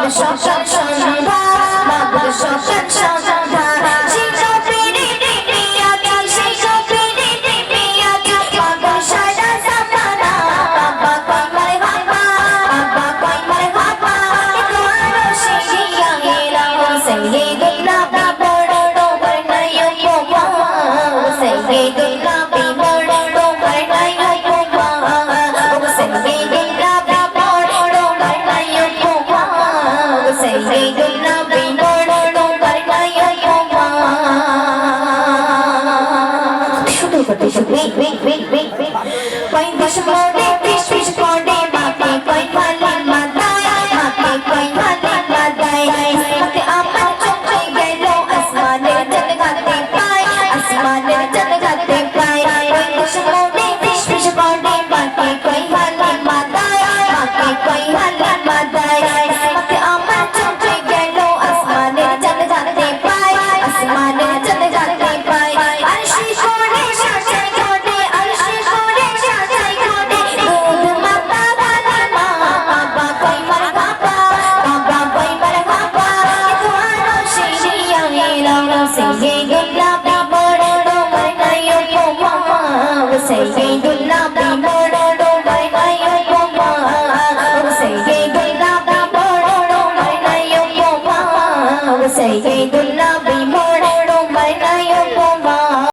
সকাল সন্ধ্যা মাগো সকাল সন্ধ্যা সেই কবিরে পিয়াজি সেই কবিরে পিয়াজি মাগো সারা জামানা বাবা কই মারহাবা বাবা কই মারহাবা তোমারো সেই আহেলা সাইয়্যিদুল নবী বড় তোমার নয়ন উপমা সাইয়্যিদুল নবী বড় তোমার নয়ন উপমা সাইয়্যিদুল নবী বড় তোমার নয়ন উপমা সাইয়্যিদুল নবী বড় তোমার নয়ন উপমা শুধু করতে শুধু কই দেশ মোড়ে পিশ পিশ করে মাকে কই ভালি মাদায় মাকে কই ভালি মাদায় হাতে আমার চোখে গেল আসমানের চাঁদ গাতে পায় আসমানের চাঁদ গাতে পায় কই দেশ মোড়ে পিশ পিশ করে মাকে কই ভালি মাদায় মাকে কই ভালি মাদায় হাতে আমার চোখে গেল আসমানের চাঁদ গাতে পায় আসমানের চাঁদ গাতে পায় আর সেই করে সাজাই করে আর সেই করে সাজাই করে দুধ মাতা গালি মা বাবা কই মারহাবা বাবা কই মারহাবা তোমারো সেই আহেলা সাইয়্যিদুল নবী বড় তোমার নয়ন উপমা সাইয়্যিদুল নবী বড় তোমার নয়ন উপমা সাইয়্যিদুল নবী বড় তোমার নয়ন উপমা সাইয়্যিদুল নবী